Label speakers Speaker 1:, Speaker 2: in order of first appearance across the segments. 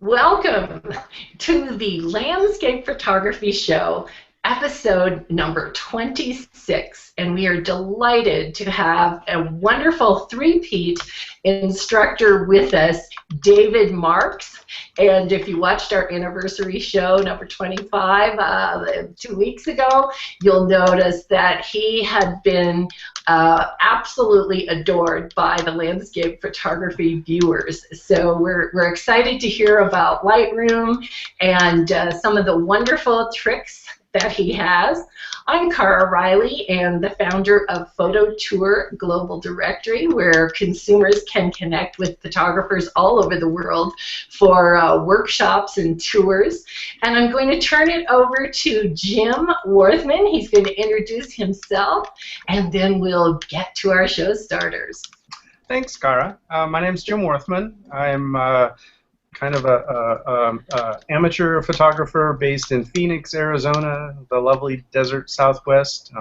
Speaker 1: Welcome to the Landscape Photography Show, episode number 26. And we are delighted to have a wonderful three-peat instructor with us, David Marks. And if you watched our anniversary show, number 25, 2 weeks ago, you'll notice that he had been absolutely adored by the landscape photography viewers. So we're excited to hear about Lightroom and some of the wonderful tricks that he has. I'm Cara Riley and the founder of Photo Tour Global Directory, where consumers can connect with photographers all over the world for workshops and tours. And I'm going to turn it over to Jim Worthman. He's going to introduce himself, and then we'll get to our show starters.
Speaker 2: Thanks, Cara. My name's Jim Worthman. I'm kind of a amateur photographer based in Phoenix, Arizona, the lovely desert Southwest.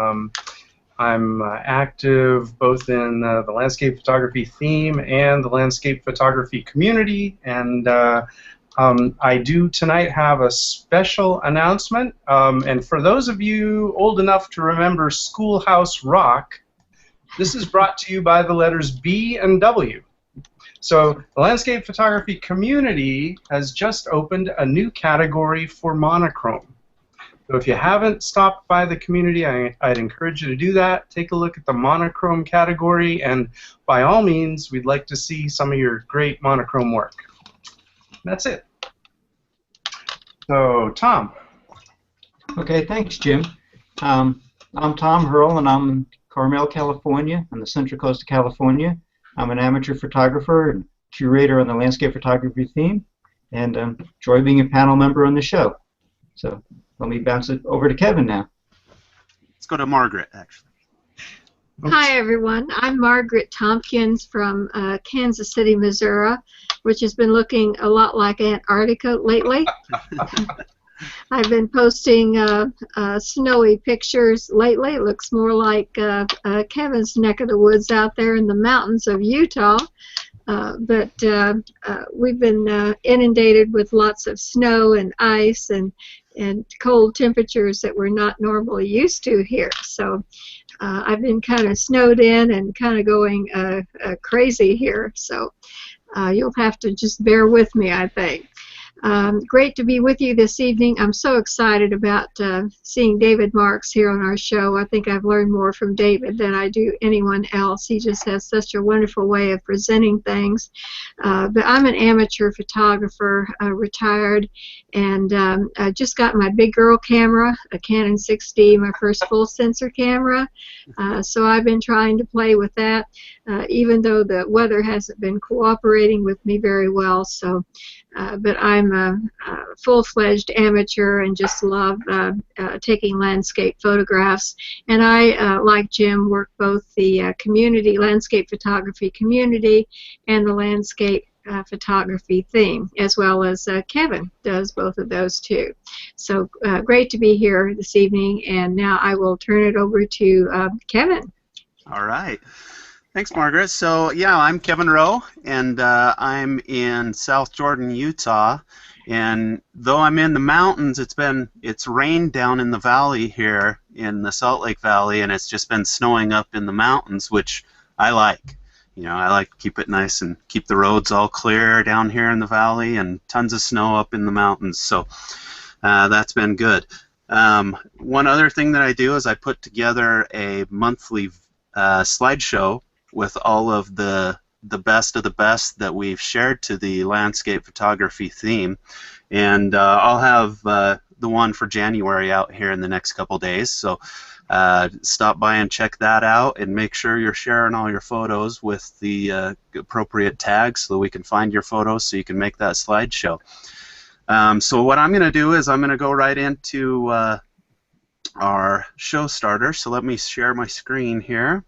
Speaker 2: I'm active both in the landscape photography theme and the landscape photography community, and I do tonight have a special announcement, and for those of you old enough to remember Schoolhouse Rock, this is brought to you by the letters B and W. So the landscape photography community has just opened a new category for monochrome. So if you haven't stopped by the community, I'd encourage you to do that. Take a look at the monochrome category, and by all means, we'd like to see some of your great monochrome work. That's it. So, Tom.
Speaker 3: Okay, thanks, Jim. I'm Tom Hurl, and I'm in Carmel, California, on the Central Coast of California. I'm an amateur photographer and curator on the landscape photography theme, and enjoy being a panel member on the show. So let me bounce it over to Kevin now.
Speaker 4: Let's go to Margaret, actually.
Speaker 5: Oops. Hi, everyone. I'm Margaret Tompkins from Kansas City, Missouri, which has been looking a lot like Antarctica lately. I've been posting snowy pictures lately. It looks more like Kevin's neck of the woods out there in the mountains of Utah. But we've been inundated with lots of snow and ice and cold temperatures that we're not normally used to here. So I've been kind of snowed in and kind of going crazy here. So you'll have to just bear with me, I think. Great to be with you this evening. I'm so excited about seeing David Marks here on our show. I think I've learned more from David than I do anyone else. He just has such a wonderful way of presenting things. But I'm an amateur photographer, retired, and I just got my big girl camera, a Canon 6D, my first full sensor camera. So I've been trying to play with that, even though the weather hasn't been cooperating with me very well. So, but I'm a full-fledged amateur and just love taking landscape photographs. And I, like Jim, work both the community, landscape photography community, and the landscape photography theme, as well as Kevin does both of those too. So great to be here this evening, and now I will turn it over to Kevin.
Speaker 4: All right. Thanks, Margaret. So, yeah, I'm Kevin Rowe, and I'm in South Jordan, Utah. And though I'm in the mountains, it's rained down in the valley here in the Salt Lake Valley, and it's just been snowing up in the mountains, which I like. You know, I like to keep it nice and keep the roads all clear down here in the valley, and tons of snow up in the mountains. So that's been good. One other thing that I do is I put together a monthly slideshow with all of the best of the best that we've shared to the landscape photography theme, and I'll have the one for January out here in the next couple days, so stop by and check that out, and make sure you're sharing all your photos with the appropriate tags so that we can find your photos so you can make that slideshow. So what I'm going to do is I'm going to go right into our show starter, so let me share my screen here.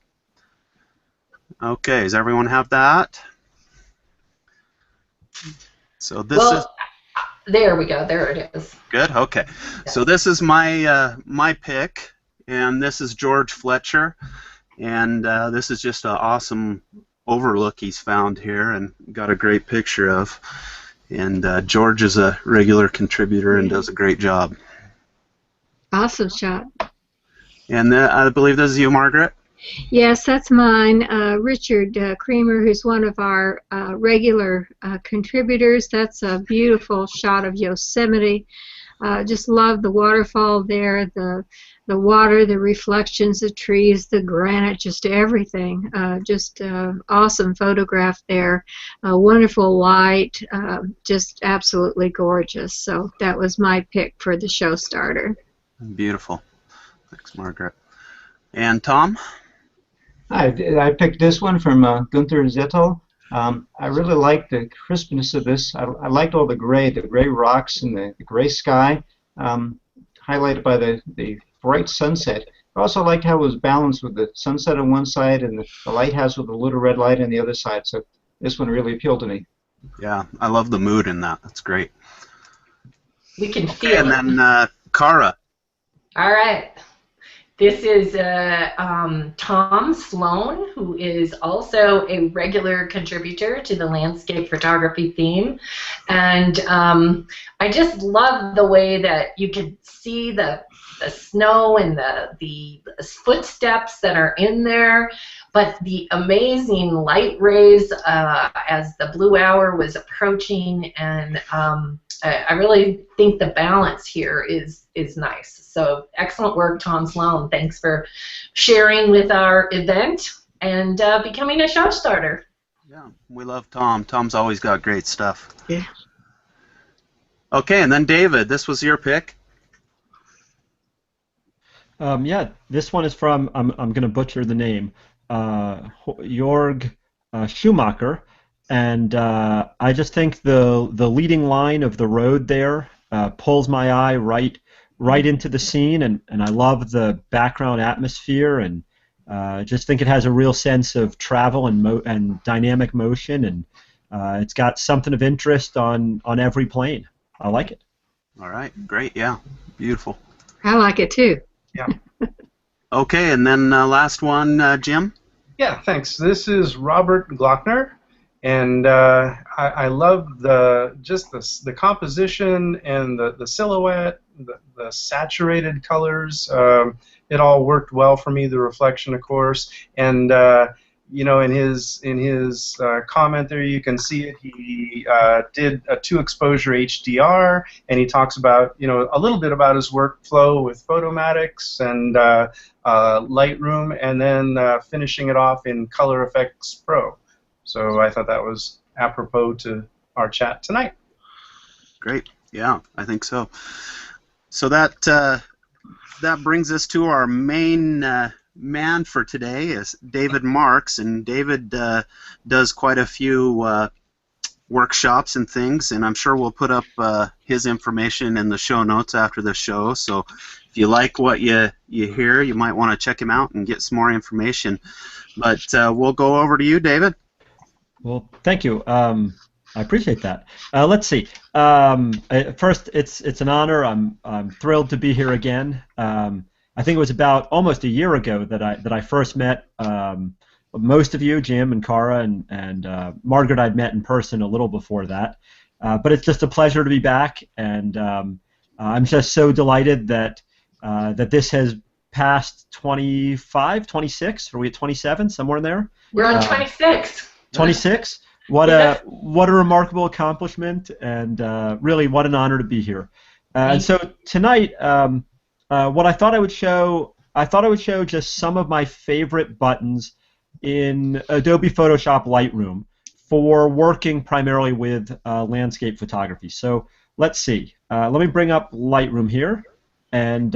Speaker 4: Okay, does everyone have that? So this is...
Speaker 1: There we go. There it is.
Speaker 4: Good. Okay. So this is my my pick, and this is George Fletcher, and this is just an awesome overlook he's found here and got a great picture of. And George is a regular contributor and does a great job.
Speaker 5: Awesome shot.
Speaker 4: And I believe this is you, Margaret?
Speaker 5: Yes, that's mine. Richard Creamer, who's one of our regular contributors. That's a beautiful shot of Yosemite. Just love the waterfall there, the water, the reflections, the trees, the granite, just everything. Just awesome photograph there. Wonderful light, just absolutely gorgeous. So that was my pick for the show starter.
Speaker 4: Beautiful. Thanks, Margaret. And Tom?
Speaker 3: I picked this one from Gunther Zettel. I really liked the crispness of this. I liked all the gray rocks and the gray sky, highlighted by the bright sunset. I also liked how it was balanced with the sunset on one side and the lighthouse with the little red light on the other side. So this one really appealed to me.
Speaker 4: Yeah, I love the mood in that. That's great.
Speaker 1: We can feel it.
Speaker 4: And then Cara.
Speaker 1: All right. This is Tom Sloan, who is also a regular contributor to the landscape photography theme. And I just love the way that you can see the snow and the footsteps that are in there, but the amazing light rays as the blue hour was approaching, and I really think the balance here is nice. So excellent work, Tom Sloan. Thanks for sharing with our event and becoming a show starter.
Speaker 4: Yeah, we love Tom. Tom's always got great stuff.
Speaker 5: Yeah.
Speaker 4: Okay, and then David, this was your pick.
Speaker 6: Yeah, this one is from, I'm going to butcher the name, Jorg Schumacher. And I just think the leading line of the road there pulls my eye right into the scene, and I love the background atmosphere, and just think it has a real sense of travel and dynamic motion, and it's got something of interest on every plane. I like it.
Speaker 4: All right, great, yeah, beautiful.
Speaker 5: I like it too.
Speaker 2: Yeah.
Speaker 4: Okay, and then last one, Jim?
Speaker 2: Yeah, thanks. This is Robert Glockner. And I love the composition and the silhouette, the saturated colors. It all worked well for me. The reflection, of course, and you know, in his comment there, you can see it. He did a 2-exposure HDR, and he talks about, you know, a little bit about his workflow with Photomatix and Lightroom, and then finishing it off in Color Efex Pro. So I thought that was apropos to our chat tonight.
Speaker 4: Great. Yeah, I think so. So that brings us to our main man for today, is David Marks, and David does quite a few workshops and things, and I'm sure we'll put up his information in the show notes after the show. So if you like what you hear, you might want to check him out and get some more information. But we'll go over to you, David.
Speaker 6: Well, thank you. I appreciate that. Let's see. First, it's an honor. I'm thrilled to be here again. I think it was about almost a year ago that I first met most of you, Jim and Cara, and Margaret. I'd met in person a little before that. But it's just a pleasure to be back, and I'm just so delighted that this has passed 25, 26. Are we at 27? Somewhere in there.
Speaker 1: We're on 26.
Speaker 6: 26. What a remarkable accomplishment, and really what an honor to be here. And so tonight, what I thought I would show just some of my favorite buttons in Adobe Photoshop Lightroom for working primarily with landscape photography. So let's see. Let me bring up Lightroom here, and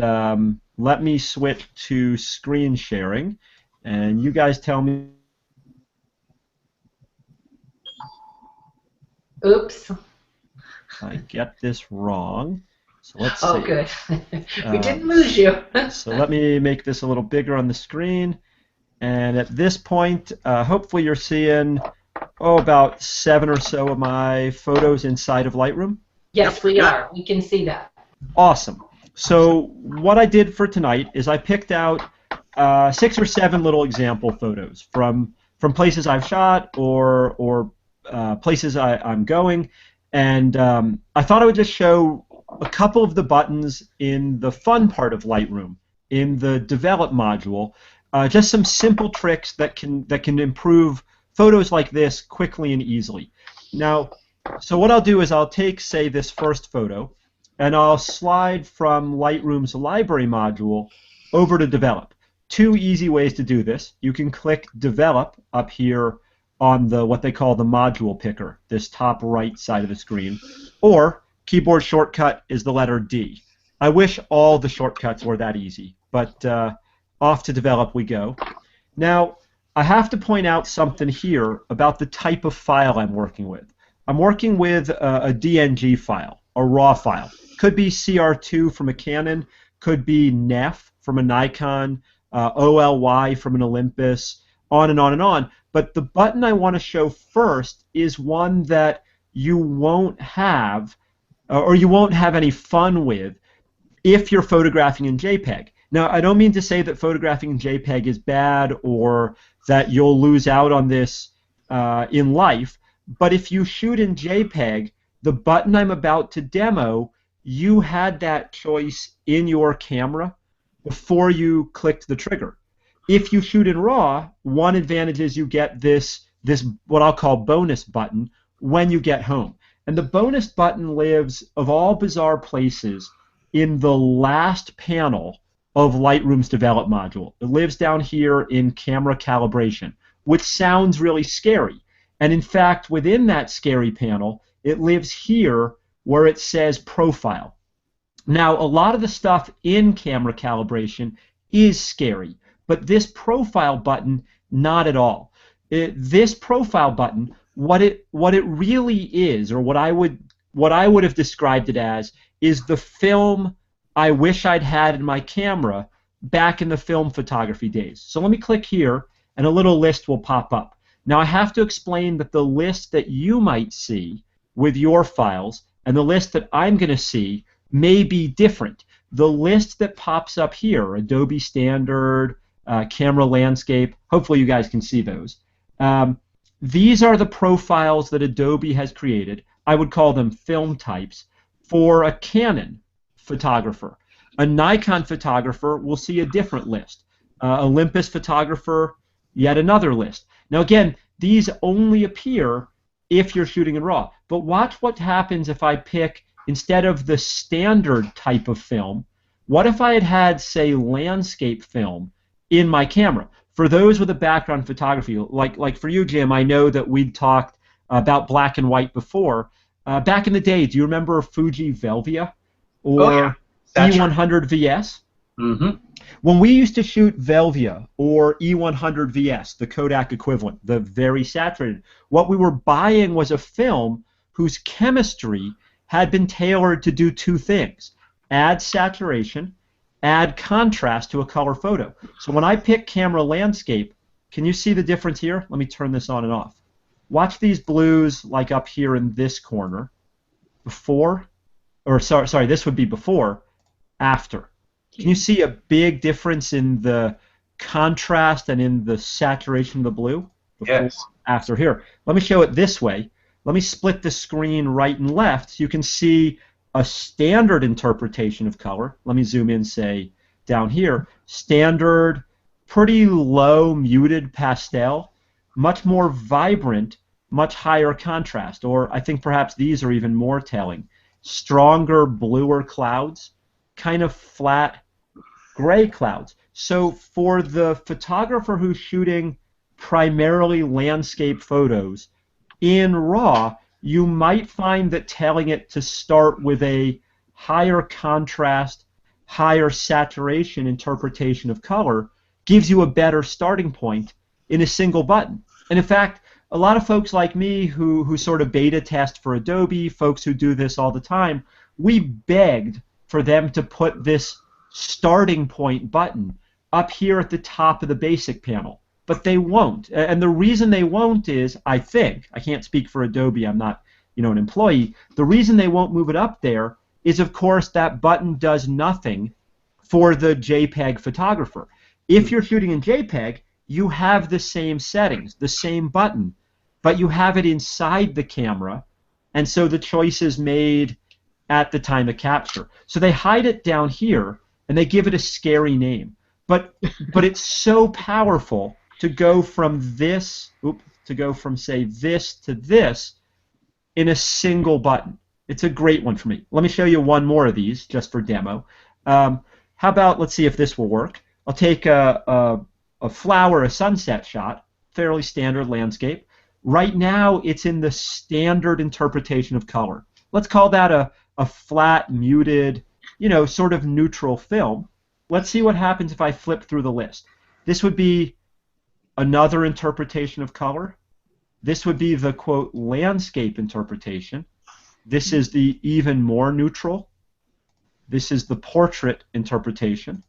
Speaker 6: let me switch to screen sharing, and you guys tell me.
Speaker 1: Oops.
Speaker 6: I get this wrong. So let's see.
Speaker 1: Oh, good. We didn't lose you.
Speaker 6: So let me make this a little bigger on the screen. And at this point, hopefully you're seeing, about 7 or so of my photos inside of Lightroom.
Speaker 1: Yes, we are. We can see that.
Speaker 6: Awesome. So what I did for tonight is I picked out 6 or 7 little example photos from places I've shot or places I'm going, And I thought I would just show a couple of the buttons in the fun part of Lightroom, in the Develop module, just some simple tricks that can improve photos like this quickly and easily. Now, so what I'll do is I'll take, say, this first photo, and I'll slide from Lightroom's Library module over to Develop. Two easy ways to do this. You can click Develop up here on the what they call the module picker, this top right side of the screen, or keyboard shortcut is the letter D. I wish all the shortcuts were that easy, but off to Develop we go. Now, I have to point out something here about the type of file I'm working with. I'm working with a DNG file, a RAW file. Could be CR2 from a Canon, could be NEF from a Nikon, OLY from an Olympus, on and on and on. But the button I want to show first is one that you won't have, or you won't have any fun with, if you're photographing in JPEG. Now, I don't mean to say that photographing in JPEG is bad or that you'll lose out on this in life, but if you shoot in JPEG, the button I'm about to demo, you had that choice in your camera before you clicked the trigger. If you shoot in RAW, one advantage is you get this what I'll call bonus button when you get home. And the bonus button lives, of all bizarre places, in the last panel of Lightroom's Develop module. It lives down here in camera calibration, which sounds really scary. And in fact, within that scary panel, it lives here where it says Profile. Now, a lot of the stuff in camera calibration is scary, but this Profile button, not at all. This Profile button, what it really is, or what I would have described it as, is the film I wish I'd had in my camera back in the film photography days. So let me click here, and a little list will pop up. Now I have to explain that the list that you might see with your files and the list that I'm going to see may be different. The list that pops up here, Adobe Standard, Camera Landscape, hopefully you guys can see those. These are the profiles that Adobe has created. I would call them film types for a Canon photographer. A Nikon photographer will see a different list. Olympus photographer, yet another list. Now again, these only appear if you're shooting in RAW. But watch what happens if I pick, instead of the standard type of film, what if I had, say, landscape film in my camera? For those with a background in photography, like for you, Jim, I know that we'd talked about black and white before. Back in the day, do you remember Fuji Velvia or E100 VS?
Speaker 2: Mm-hmm.
Speaker 6: When we used to shoot Velvia or E100 VS, the Kodak equivalent, the very saturated, what we were buying was a film whose chemistry had been tailored to do two things: add saturation, add contrast to a color photo. So when I pick Camera Landscape, can you see the difference here? Let me turn this on and off. Watch these blues, like up here in this corner, before, or sorry, this would be before, after. Can you see a big difference in the contrast and in the saturation of the blue? Before,
Speaker 2: yes.
Speaker 6: After here. Let me show it this way. Let me split the screen right and left so you can see a standard interpretation of color. Let me zoom in, say, down here. Standard, pretty low muted pastel, much more vibrant, much higher contrast, or I think perhaps these are even more telling. Stronger, bluer clouds, kind of flat gray clouds. So for the photographer who's shooting primarily landscape photos in RAW, you might find that telling it to start with a higher contrast, higher saturation interpretation of color gives you a better starting point in a single button. And in fact, a lot of folks like me who sort of beta test for Adobe, folks who do this all the time, we begged for them to put this starting point button up here at the top of the basic panel. But they won't. And the reason they won't is, I think, I can't speak for Adobe, I'm not, an employee, the reason they won't move it up there is, of course, that button does nothing for the JPEG photographer. If you're shooting in JPEG, you have the same settings, the same button, but you have it inside the camera, and so the choice is made at the time of capture. So they hide it down here, and they give it a scary name. But it's so powerful to go from this, say this to this in a single button. It's a great one for me. Let me show you one more of these just for demo. How about, let's see if this will work. I'll take a flower, a sunset shot, fairly standard landscape. Right now, it's in the standard interpretation of color. Let's call that a flat, muted, sort of neutral film. Let's see what happens if I flip through the list. This would be another interpretation of color. This would be the, quote, landscape interpretation. This is the even more neutral. This is the portrait interpretation.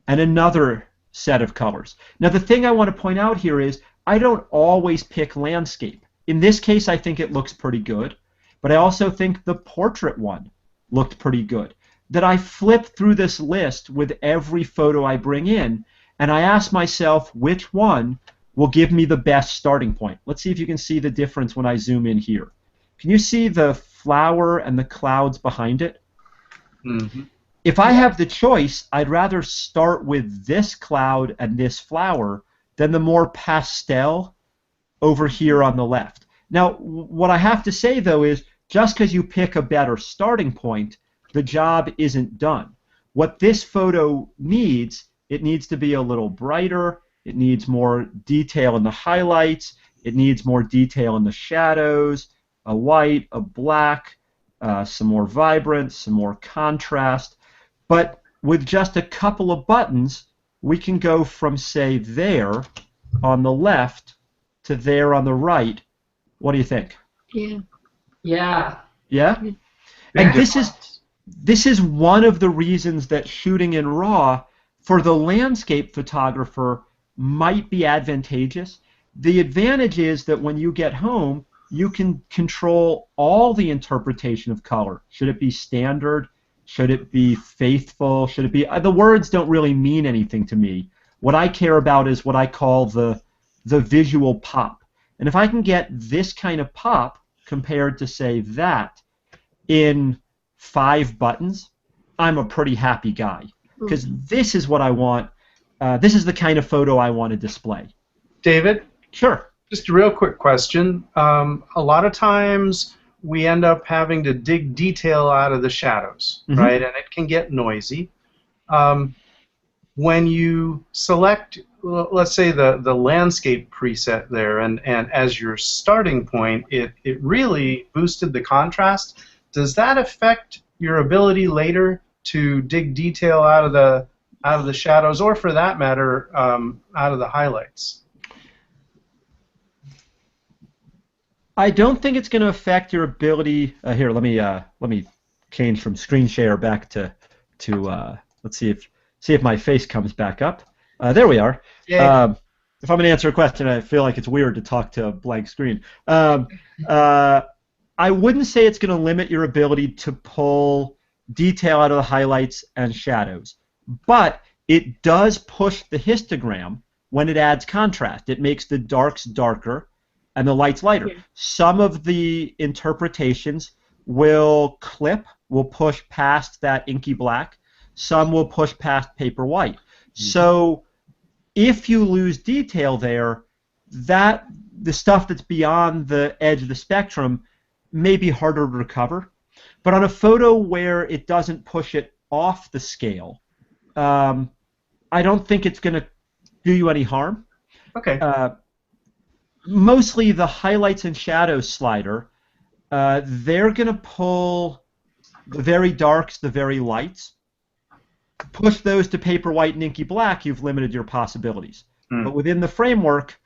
Speaker 6: And another set of colors. Now, the thing I want to point out here is I don't always pick landscape. In this case, I think it looks pretty good, but I also think the portrait one looked pretty good. That I flip through this list with every photo I bring in, and I ask myself which one will give me the best starting point. Let's see if you can see the difference when I zoom in here. Can you see the flower and the clouds behind it?
Speaker 2: Mm-hmm.
Speaker 6: If I have the choice, I'd rather start with this cloud and this flower than the more pastel over here on the left. Now, what I have to say, though, is just because you pick a better starting point, the job isn't done. What this photo needs, it needs to be a little brighter, it needs more detail in the highlights, it needs more detail in the shadows, a white, a black, some more vibrance, some more contrast. But with just a couple of buttons, we can go from, say, there on the left to there on the right. What do you think?
Speaker 5: Yeah.
Speaker 1: Yeah.
Speaker 6: Yeah? And this is one of the reasons that shooting in RAW for the landscape photographer might be advantageous. The advantage is that when you get home, you can control all the interpretation of color. Should it be standard? Should it be faithful? Should it be... the words don't really mean anything to me. What I care about is what I call the visual pop. And if I can get this kind of pop compared to, say, that in 5 buttons, I'm a pretty happy guy. Because this is what I want. This is the kind of photo I want to display.
Speaker 2: David?
Speaker 6: Sure.
Speaker 2: Just a real quick question. A lot of times we end up having to dig detail out of the shadows, right? And it can get noisy. When you select, let's say, the landscape preset there, and as your starting point, it really boosted the contrast. Does that affect your ability later to dig detail out of the shadows, or for that matter, out of the highlights?
Speaker 6: I don't think it's going to affect your ability. Here, let me change from screen share back to let's see if my face comes back up. There we are. If I'm going to answer a question, I feel like it's weird to talk to a blank screen. I wouldn't say it's going to limit your ability to pull detail out of the highlights and shadows, but it does push the histogram when it adds contrast. It makes the darks darker and the lights lighter. Yeah. Some of the interpretations will push past that inky black. Some will push past paper white. So if you lose detail there, the stuff that's beyond the edge of the spectrum may be harder to recover. But on a photo where it doesn't push it off the scale, I don't think it's going to do you any harm.
Speaker 2: Okay.
Speaker 6: Mostly the highlights and shadows slider, they're going to pull the very darks, the very lights. Push those to paper white and inky black, you've limited your possibilities. But within the framework,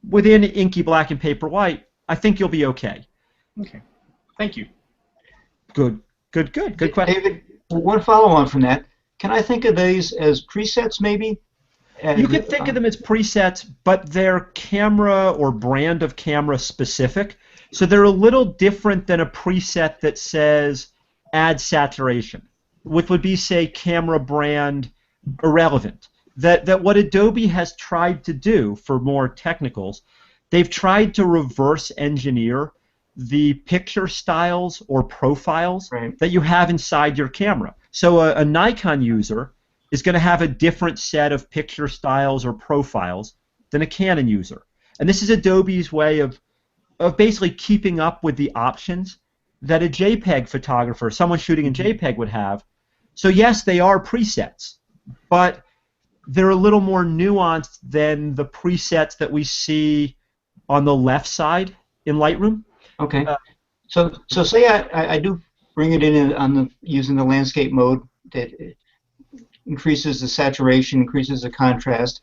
Speaker 6: within inky black and paper white, I think you'll be okay.
Speaker 2: Okay. Thank you.
Speaker 6: Good question.
Speaker 3: David, one follow-on from that. Can I think of these as presets, maybe?
Speaker 6: You could think of them as presets, but they're camera or brand of camera specific. So they're a little different than a preset that says add saturation, which would be, say, camera brand irrelevant. That what Adobe has tried to do for more technicals, they've tried to reverse engineer the picture styles or profiles
Speaker 3: Right.
Speaker 6: that you have inside your camera. So a Nikon user is going to have a different set of picture styles or profiles than a Canon user. And this is Adobe's way of basically keeping up with the options that a JPEG photographer, someone shooting in JPEG, would have. So yes, they are presets, but they're a little more nuanced than the presets that we see on the left side in Lightroom.
Speaker 3: Okay. So say I do bring it in on using the landscape mode that increases the saturation, increases the contrast,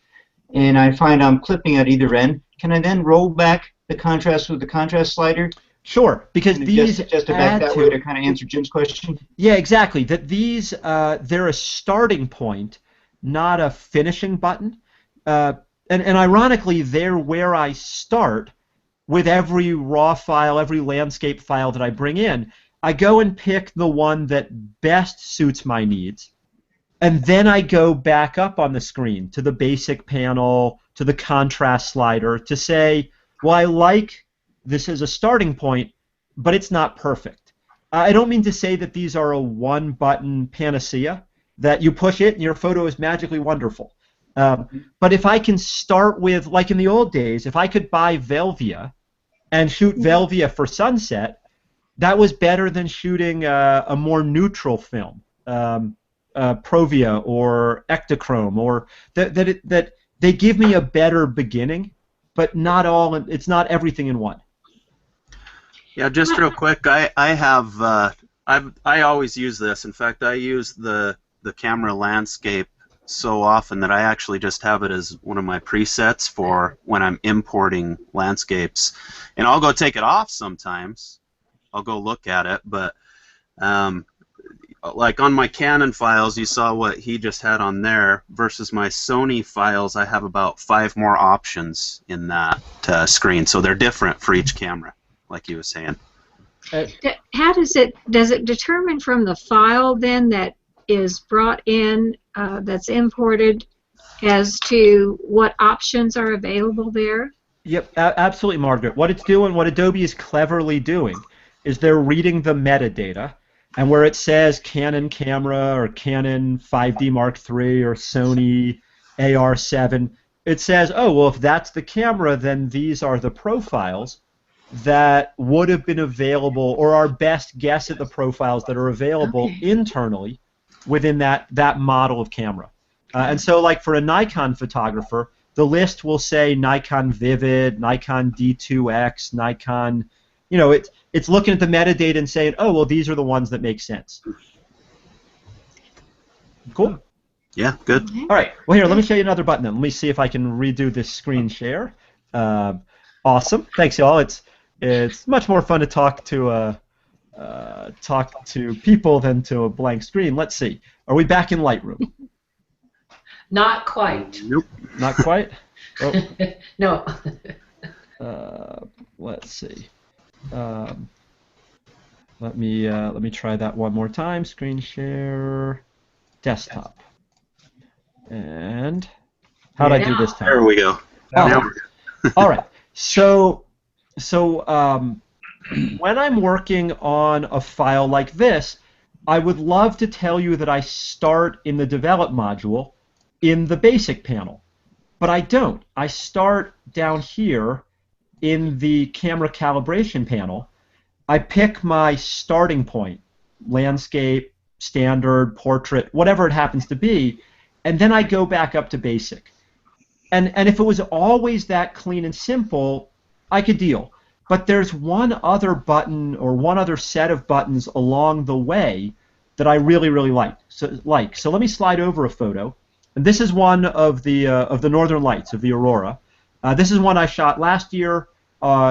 Speaker 3: and I find I'm clipping at either end. Can I then roll back the contrast with the contrast slider?
Speaker 6: Sure, because
Speaker 3: And
Speaker 6: these
Speaker 3: just to back that way to kind of answer Jim's question.
Speaker 6: Yeah, exactly. That these they're a starting point, not a finishing button. And ironically, they're where I start with every raw file, every landscape file that I bring in. I go and pick the one that best suits my needs, and then I go back up on the screen to the basic panel, to the contrast slider, to say, well, I like this as a starting point, but it's not perfect. I don't mean to say that these are a one-button panacea, that you push it and your photo is magically wonderful. But if I can start with, like in the old days, if I could buy Velvia and shoot Velvia for sunset, that was better than shooting a more neutral film, Provia or Ektachrome, or that they give me a better beginning, but not all. It's not everything in one.
Speaker 4: Yeah, just real quick, I have I always use this. In fact, I use the camera landscape so often that I actually just have it as one of my presets for when I'm importing landscapes. And I'll go take it off sometimes. I'll go look at it, but like on my Canon files, you saw what he just had on there, versus my Sony files, I have about 5 more options in that screen. So they're different for each camera, like you were saying.
Speaker 5: How does it determine from the file then that is brought in, that's imported, as to what options are available there?
Speaker 6: Yep, absolutely, Margaret. What it's doing, what Adobe is cleverly doing, is they're reading the metadata, and where it says Canon camera or Canon 5D Mark III or Sony AR7, it says, oh, well, if that's the camera, then these are the profiles that would have been available, or our best guess at the profiles that are available internally within that model of camera. And so, like for a Nikon photographer, the list will say Nikon Vivid, Nikon D2X, Nikon, you know, it's looking at the metadata and saying, oh, well, these are the ones that make sense. Cool?
Speaker 4: Yeah, good.
Speaker 6: All right. Well, here, let me show you another button then. Let me see if I can redo this screen share. Awesome. Thanks, y'all. It's much more fun to talk to people than to a blank screen. Let's see. Are we back in Lightroom?
Speaker 1: Not quite.
Speaker 4: Nope.
Speaker 6: Not quite? Oh.
Speaker 1: No.
Speaker 6: Let's see. Let me try that one more time. Screen share, desktop, and how'd I do this time?
Speaker 4: There we go.
Speaker 6: Oh. All right. So when I'm working on a file like this, I would love to tell you that I start in the Develop module in the Basic panel, but I don't. I start down here in the Camera Calibration panel. I pick my starting point, landscape, standard, portrait, whatever it happens to be, and then I go back up to Basic. And if it was always that clean and simple, I could deal. But there's one other button or one other set of buttons along the way that I really, really like. So let me slide over a photo. And this is one of the Northern Lights, of the Aurora. This is one I shot last year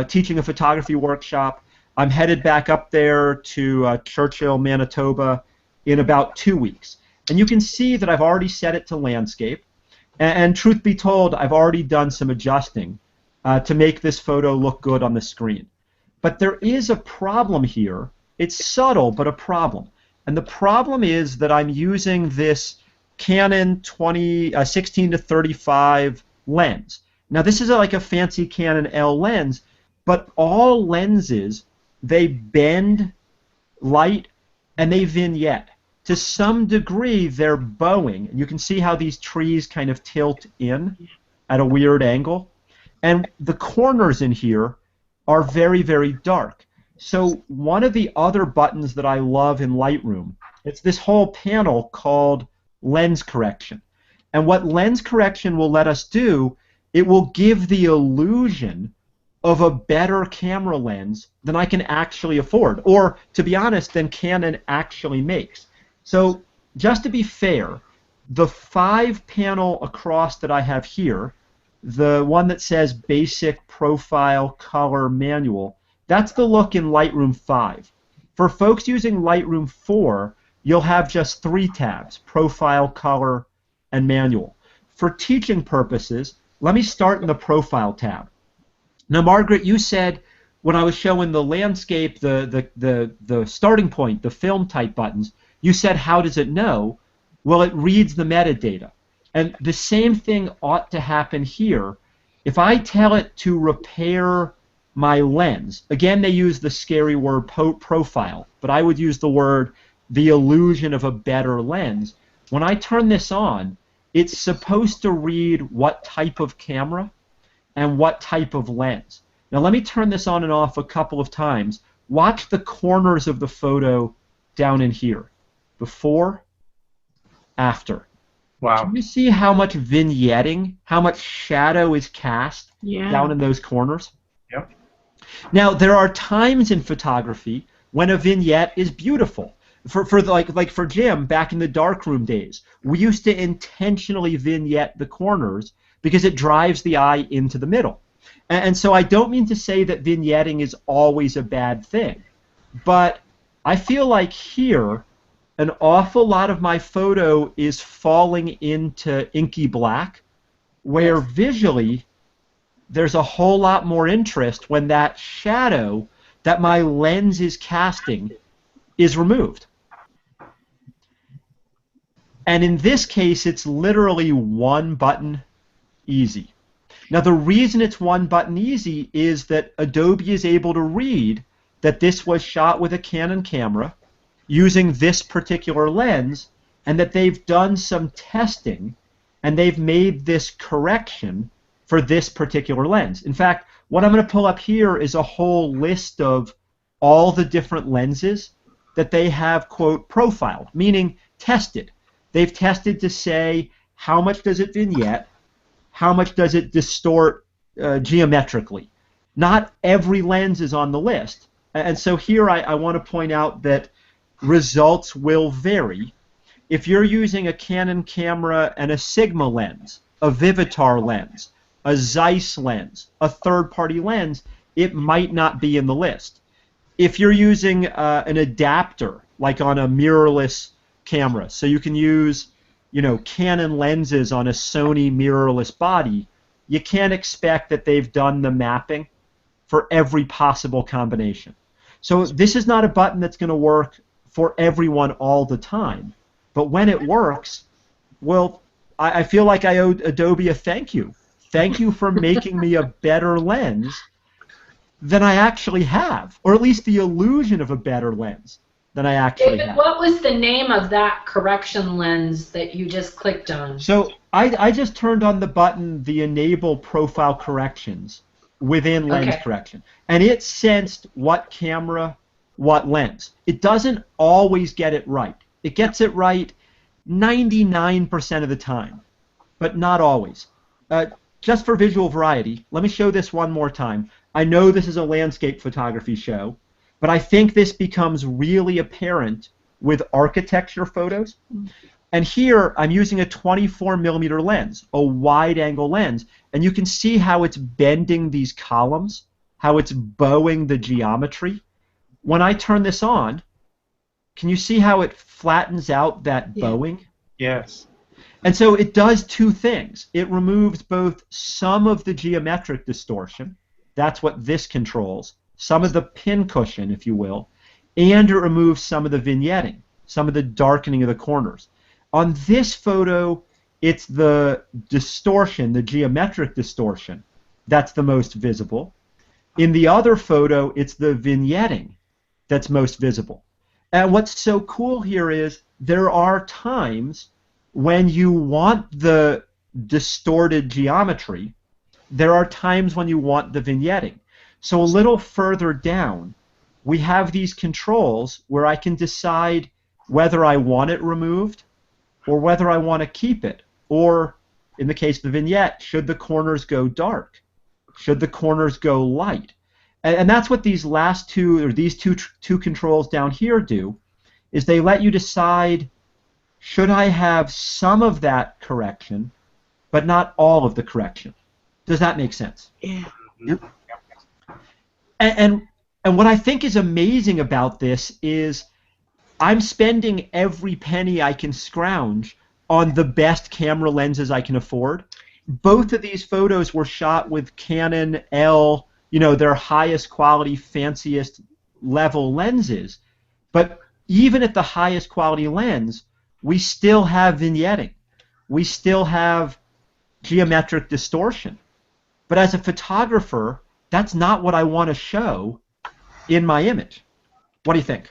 Speaker 6: teaching a photography workshop. I'm headed back up there to Churchill, Manitoba in about 2 weeks. And you can see that I've already set it to landscape. And truth be told, I've already done some adjusting to make this photo look good on the screen. But there is a problem here. It's subtle, but a problem. And the problem is that I'm using this Canon 16-35 lens. Now this is like a fancy Canon L lens, but all lenses they bend light, and they vignette. To some degree, they're bowing. You can see how these trees kind of tilt in at a weird angle. And the corners in here are very, very dark. So one of the other buttons that I love in Lightroom, it's this whole panel called lens correction. And what lens correction will let us do, it will give the illusion of a better camera lens than I can actually afford, or to be honest, than Canon actually makes. So just to be fair, the 5-panel across that I have here, the one that says basic, profile, color, manual, that's the look in Lightroom 5. For folks using Lightroom 4, you'll have just 3 tabs, profile, color, and manual. For teaching purposes, let me start in the profile tab. Now, Margaret, you said when I was showing the landscape, the starting point, the film type buttons, you said, how does it know? Well, it reads the metadata. And the same thing ought to happen here. If I tell it to repair my lens, again, they use the scary word profile, but I would use the word the illusion of a better lens. When I turn this on, it's supposed to read what type of camera and what type of lens. Now let me turn this on and off a couple of times. Watch the corners of the photo down in here. Before, after.
Speaker 2: Wow.
Speaker 6: Can you see how much vignetting, how much shadow is cast down in those corners?
Speaker 2: Yep.
Speaker 6: Now there are times in photography when a vignette is beautiful. Like for Jim back in the darkroom days, we used to intentionally vignette the corners because it drives the eye into the middle. And so I don't mean to say that vignetting is always a bad thing, but I feel like here an awful lot of my photo is falling into inky black, where visually there's a whole lot more interest when that shadow that my lens is casting is removed. And in this case, it's literally one button easy. Now, the reason it's one button easy is that Adobe is able to read that this was shot with a Canon camera using this particular lens, and that they've done some testing and they've made this correction for this particular lens. In fact, what I'm going to pull up here is a whole list of all the different lenses that they have, quote, profiled, meaning tested. They've tested to say how much does it vignette, how much does it distort geometrically. Not every lens is on the list. And so here I want to point out that results will vary. If you're using a Canon camera and a Sigma lens, a Vivitar lens, a Zeiss lens, a third-party lens, it might not be in the list. If you're using an adapter, like on a mirrorless camera, so you can use, Canon lenses on a Sony mirrorless body, you can't expect that they've done the mapping for every possible combination. So this is not a button that's going to work for everyone all the time. But when it works, well, I feel like I owe Adobe a thank you. Thank you for making me a better lens than I actually have, or at least the illusion of a better lens than I actually
Speaker 1: David,
Speaker 6: have.
Speaker 1: what was the name of that correction lens that you just clicked on?
Speaker 6: So I just turned on the button, the Enable Profile Corrections within Lens Correction, and it sensed what camera, what lens. It doesn't always get it right. It gets it right 99% of the time, but not always. Just for visual variety, let me show this one more time. I know this is a landscape photography show, but I think this becomes really apparent with architecture photos. And here I'm using a 24mm lens, a wide-angle lens, and you can see how it's bending these columns, how it's bowing the geometry. When I turn this on, can you see how it flattens out that bowing?
Speaker 2: Yes.
Speaker 6: And so it does two things. It removes both some of the geometric distortion, that's what this controls, some of the pin cushion, if you will, and it removes some of the vignetting, some of the darkening of the corners. On this photo, it's the distortion, the geometric distortion, that's the most visible. In the other photo, it's the vignetting that's most visible. And what's so cool here is there are times when you want the distorted geometry, there are times when you want the vignetting. So a little further down, we have these controls where I can decide whether I want it removed or whether I want to keep it. Or, in the case of the vignette, should the corners go dark? Should the corners go light? And that's what these last two, or these two controls down here do, is they let you decide, should I have some of that correction, but not all of the correction? Does that make sense?
Speaker 5: Yeah.
Speaker 4: Yep.
Speaker 6: And what I think is amazing about this is I'm spending every penny I can scrounge on the best camera lenses I can afford. Both of these photos were shot with Canon L, their highest quality, fanciest level lenses. But even at the highest quality lens, we still have vignetting. We still have geometric distortion. But as a photographer, that's not what I want to show in my image. What do you think?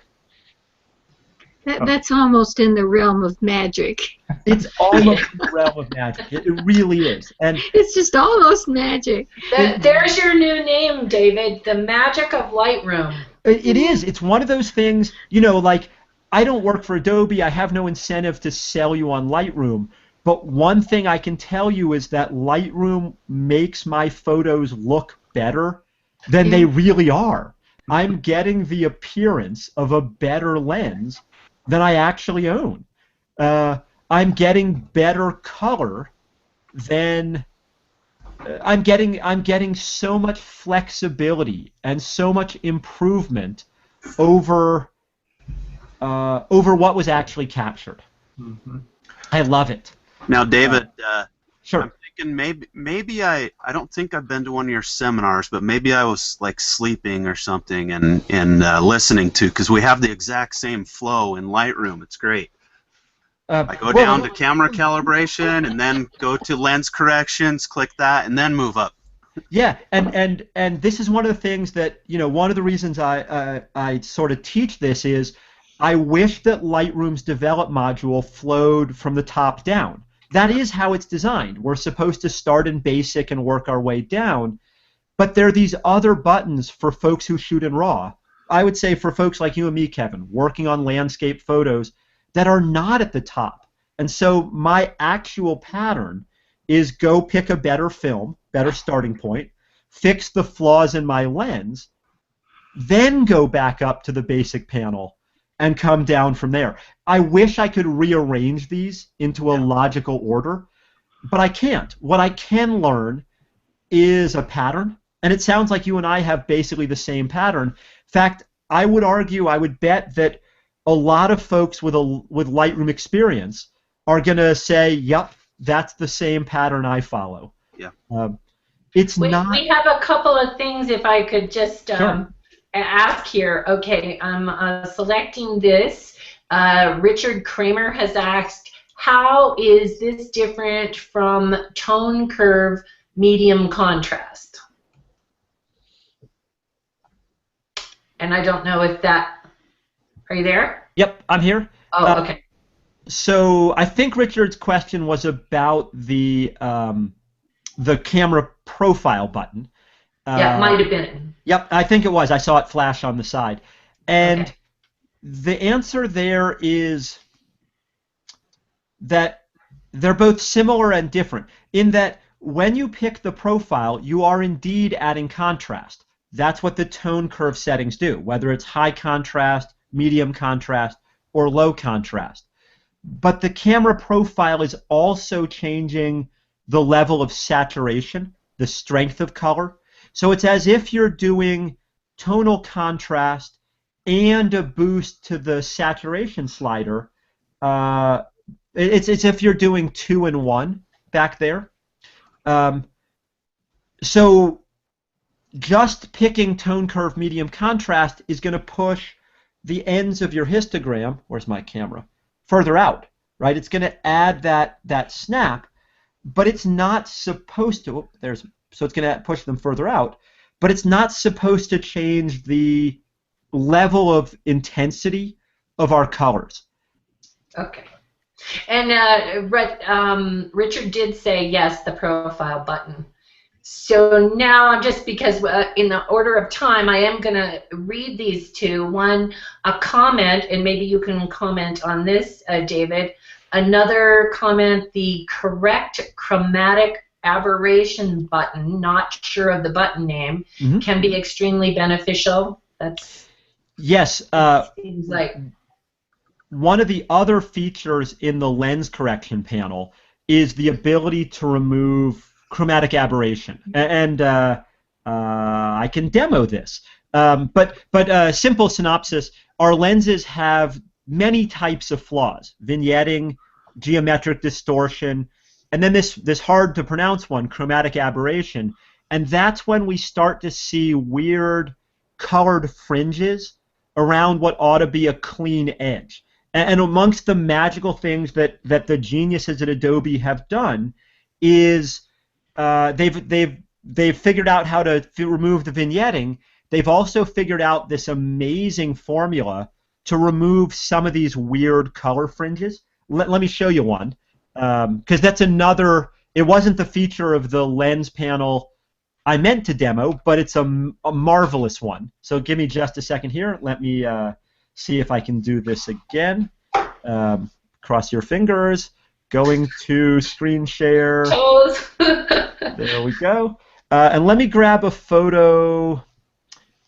Speaker 5: That's almost in the realm of magic.
Speaker 6: It's almost in the realm of magic. It really is. And
Speaker 5: it's just almost magic.
Speaker 1: There's your new name, David, the magic of Lightroom.
Speaker 6: It is. It's one of those things, like I don't work for Adobe. I have no incentive to sell you on Lightroom. But one thing I can tell you is that Lightroom makes my photos look better than they really are. I'm getting the appearance of a better lens than I actually own. I'm getting better color than I'm getting so much flexibility and so much improvement over what was actually captured.
Speaker 2: Mm-hmm.
Speaker 6: I love it.
Speaker 4: Now, David,
Speaker 6: Sure.
Speaker 4: I'm thinking maybe I don't think I've been to one of your seminars, but maybe I was like sleeping or something and listening to, because we have the exact same flow in Lightroom. It's great. I go down to camera calibration and then go to lens corrections, click that, and then move up.
Speaker 6: Yeah, and this is one of the things that, one of the reasons I sort of teach this is I wish that Lightroom's develop module flowed from the top down. That is how it's designed. We're supposed to start in basic and work our way down, but there are these other buttons for folks who shoot in RAW. I would say for folks like you and me, Kevin, working on landscape photos that are not at the top. And so my actual pattern is go pick a better film, better starting point, fix the flaws in my lens, then go back up to the basic panel and come down from there. I wish I could rearrange these into a logical order, but I can't. What I can learn is a pattern, and it sounds like you and I have basically the same pattern. In fact, I would argue, I would bet that a lot of folks with Lightroom experience are going to say, yep, that's the same pattern I follow.
Speaker 4: Yeah.
Speaker 6: We
Speaker 1: have a couple of things, if I could just
Speaker 6: Sure.
Speaker 1: ask here. Okay, I'm selecting this. Richard Kramer has asked, how is this different from tone curve medium contrast? And I don't know if that... Are you there?
Speaker 6: Yep, I'm here.
Speaker 1: Oh, okay.
Speaker 6: So I think Richard's question was about the camera profile button.
Speaker 1: Yeah, it might have been.
Speaker 6: Yep, I think it was. I saw it flash on the side. And
Speaker 1: Okay.
Speaker 6: the answer there is that they're both similar and different in that when you pick the profile, you are indeed adding contrast. That's what the tone curve settings do, whether it's high contrast, medium contrast, or low contrast. But the camera profile is also changing the level of saturation, the strength of color. So it's as if you're doing tonal contrast and a boost to the saturation slider. It's as if you're doing 2-in-1 back there. So just picking tone curve medium contrast is going to push the ends of your histogram, where's my camera, further out, right? It's going to add that snap, but it's not supposed to, so it's going to push them further out, but it's not supposed to change the level of intensity of our colors.
Speaker 1: Okay. And Richard did say yes, the profile button. So now, just because in the order of time, I am going to read these two. One, a comment, and maybe you can comment on this, David. Another comment, the correct chromatic aberration button, not sure of the button name, can be extremely beneficial. That's
Speaker 6: yes.
Speaker 1: Seems like
Speaker 6: one of the other features in the lens correction panel is the ability to remove chromatic aberration, and I can demo this. But simple synopsis: our lenses have many types of flaws: vignetting, geometric distortion, and then this hard to pronounce one, chromatic aberration. And that's when we start to see weird colored fringes around what ought to be a clean edge. And amongst the magical things that the geniuses at Adobe have done is they've figured out how to remove the vignetting. They've also figured out this amazing formula to remove some of these weird color fringes. Let me show you one, because that's another. It wasn't the feature of the lens panel I meant to demo, but it's a marvelous one. So give me just a second here. Let me see if I can do this again. Cross your fingers. Going to screen share. There we go. And let me grab a photo.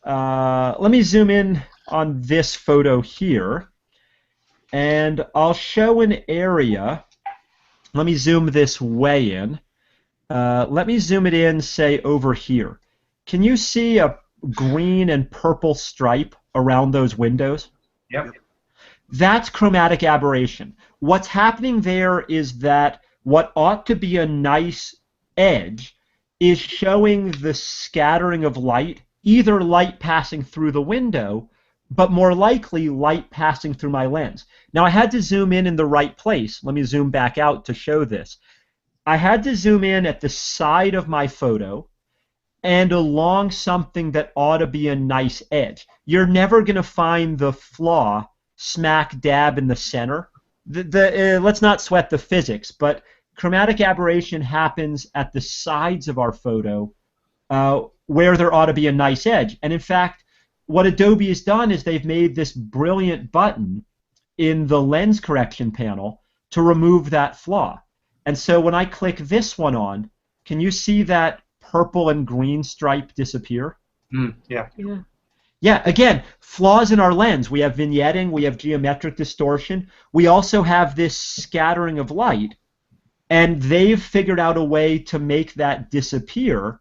Speaker 6: Let me zoom in on this photo here. And I'll show an area. Let me zoom this way in. Let me zoom it in, say, over here. Can you see a green and purple stripe around those windows?
Speaker 2: Yep.
Speaker 6: That's chromatic aberration. What's happening there is that what ought to be a nice edge is showing the scattering of light, either light passing through the window, but more likely light passing through my lens. Now I had to zoom in the right place. Let me zoom back out to show this. I had to zoom in at the side of my photo and along something that ought to be a nice edge. You're never going to find the flaw smack dab in the center. Let's not sweat the physics, but chromatic aberration happens at the sides of our photo where there ought to be a nice edge. And in fact, what Adobe has done is they've made this brilliant button in the lens correction panel to remove that flaw. And so when I click this one on, can you see that purple and green stripe disappear?
Speaker 2: Yeah.
Speaker 6: Yeah, again, flaws in our lens. We have vignetting, we have geometric distortion, we also have this scattering of light, and they've figured out a way to make that disappear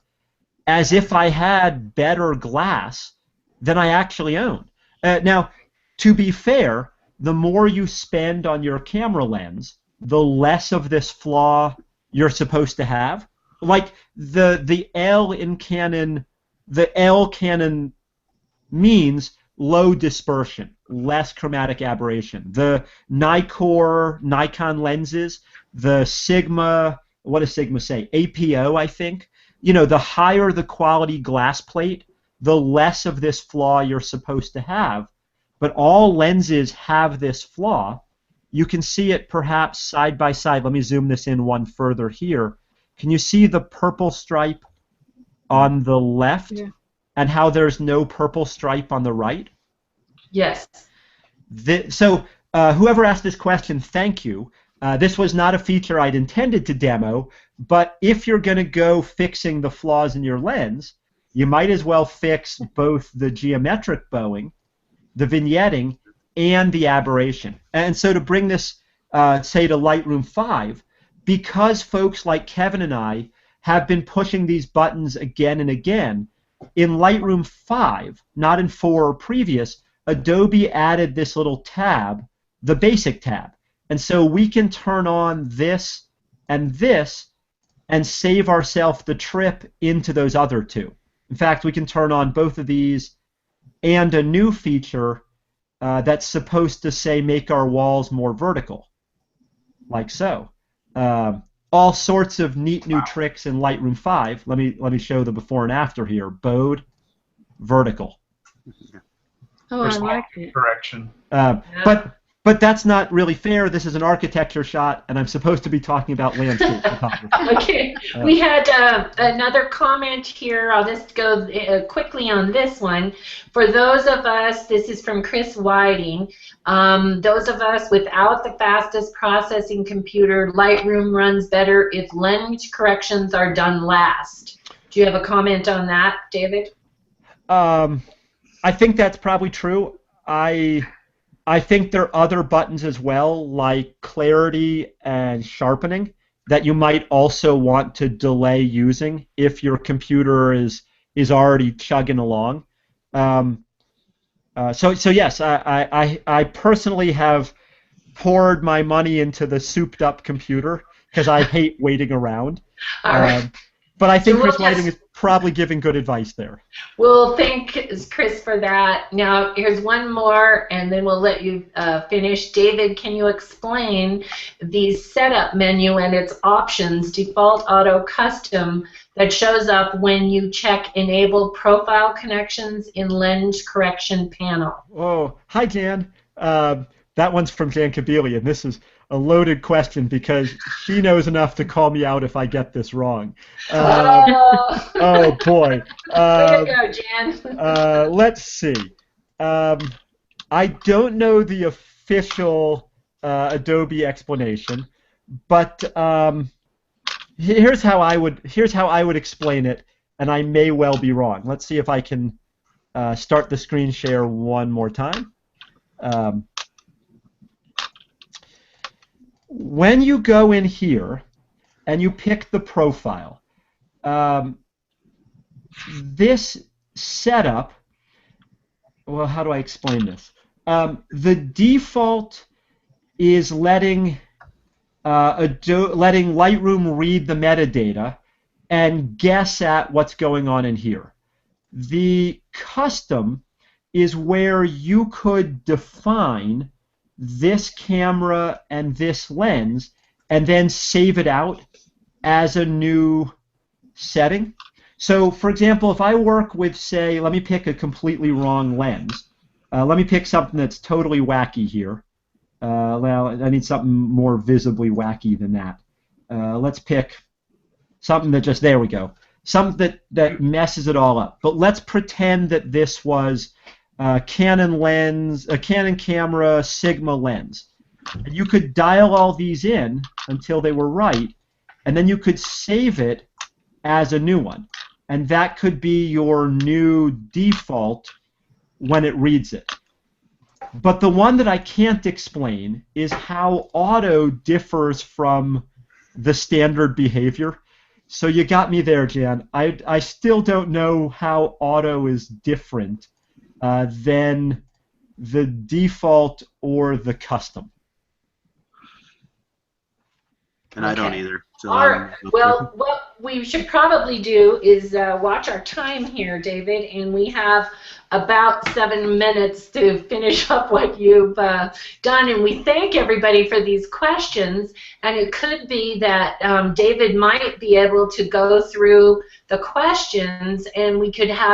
Speaker 6: as if I had better glass than I actually own. Now, to be fair, the more you spend on your camera lens, the less of this flaw you're supposed to have. Like the L in Canon, the L Canon means low dispersion, less chromatic aberration. The Nikon lenses, the Sigma, what does Sigma say? APO, I think. You know, the higher the quality glass plate, the less of this flaw you're supposed to have. But all lenses have this flaw. You can see it perhaps side by side. Let me zoom this in one further here. Can you see the purple stripe on the left? Yeah. And how there's no purple stripe on the right?
Speaker 1: Yes.
Speaker 6: So whoever asked this question, thank you. This was not a feature I'd intended to demo, but if you're going to go fixing the flaws in your lens, you might as well fix both the geometric bowing, the vignetting, and the aberration. And so to bring this, say, to Lightroom 5, because folks like Kevin and I have been pushing these buttons again and again, in Lightroom 5, not in 4 or previous, Adobe added this little tab, the Basic tab. And so we can turn on this and save ourselves the trip into those other two. In fact, we can turn on both of these and a new feature that's supposed to say make our walls more vertical, like so. all sorts of neat new tricks in Lightroom 5. Let me show the before and after here. Bode, vertical.
Speaker 5: Oh, I like it.
Speaker 2: Correction.
Speaker 6: But that's not really fair. This is an architecture shot, and I'm supposed to be talking about landscape photography.
Speaker 1: Okay, we had another comment here. I'll just go quickly on this one. For those of us, this is from Chris Whiting, those of us without the fastest processing computer, Lightroom runs better if lens corrections are done last. Do you have a comment on that, David?
Speaker 6: I think that's probably true. I think there are other buttons as well, like clarity and sharpening, that you might also want to delay using if your computer is already chugging along. So yes, I personally have poured my money into the souped-up computer because I hate waiting around.
Speaker 1: All right.
Speaker 6: But I think
Speaker 1: So
Speaker 6: Chris Whiting is probably giving good advice there.
Speaker 1: We'll thank Chris for that. Now, here's one more, and then we'll let you finish. David, can you explain the setup menu and its options, default auto custom, that shows up when you check enable profile connections in lens correction panel?
Speaker 6: Oh, hi, Jan. That one's from Jan Kabili, and this is a loaded question because she knows enough to call me out if I get this wrong. Oh boy.
Speaker 1: Way to go, Jan.
Speaker 6: Let's see. I don't know the official Adobe explanation, but here's how I would explain it, and I may well be wrong. Let's see if I can start the screen share one more time. When you go in here and you pick the profile, this setup, well, how do I explain this? The default is letting Lightroom read the metadata and guess at what's going on in here. The custom is where you could define this camera and this lens and then save it out as a new setting. So, for example, if I work with, say, let me pick a completely wrong lens. Let me pick something that's totally wacky here. Well, I need something more visibly wacky than that. Let's pick something that just, there we go. Something that messes it all up. But let's pretend that this was Canon lens, a Canon camera Sigma lens. And you could dial all these in until they were right, and then you could save it as a new one. And that could be your new default when it reads it. But the one that I can't explain is how auto differs from the standard behavior. So you got me there, Jan. I still don't know how auto is different than the default or the custom.
Speaker 4: And I don't either. So
Speaker 1: All right. Well, what we should probably do is watch our time here, David, and we have about 7 minutes to finish up what you've done. And we thank everybody for these questions. And it could be that David might be able to go through the questions, and we could have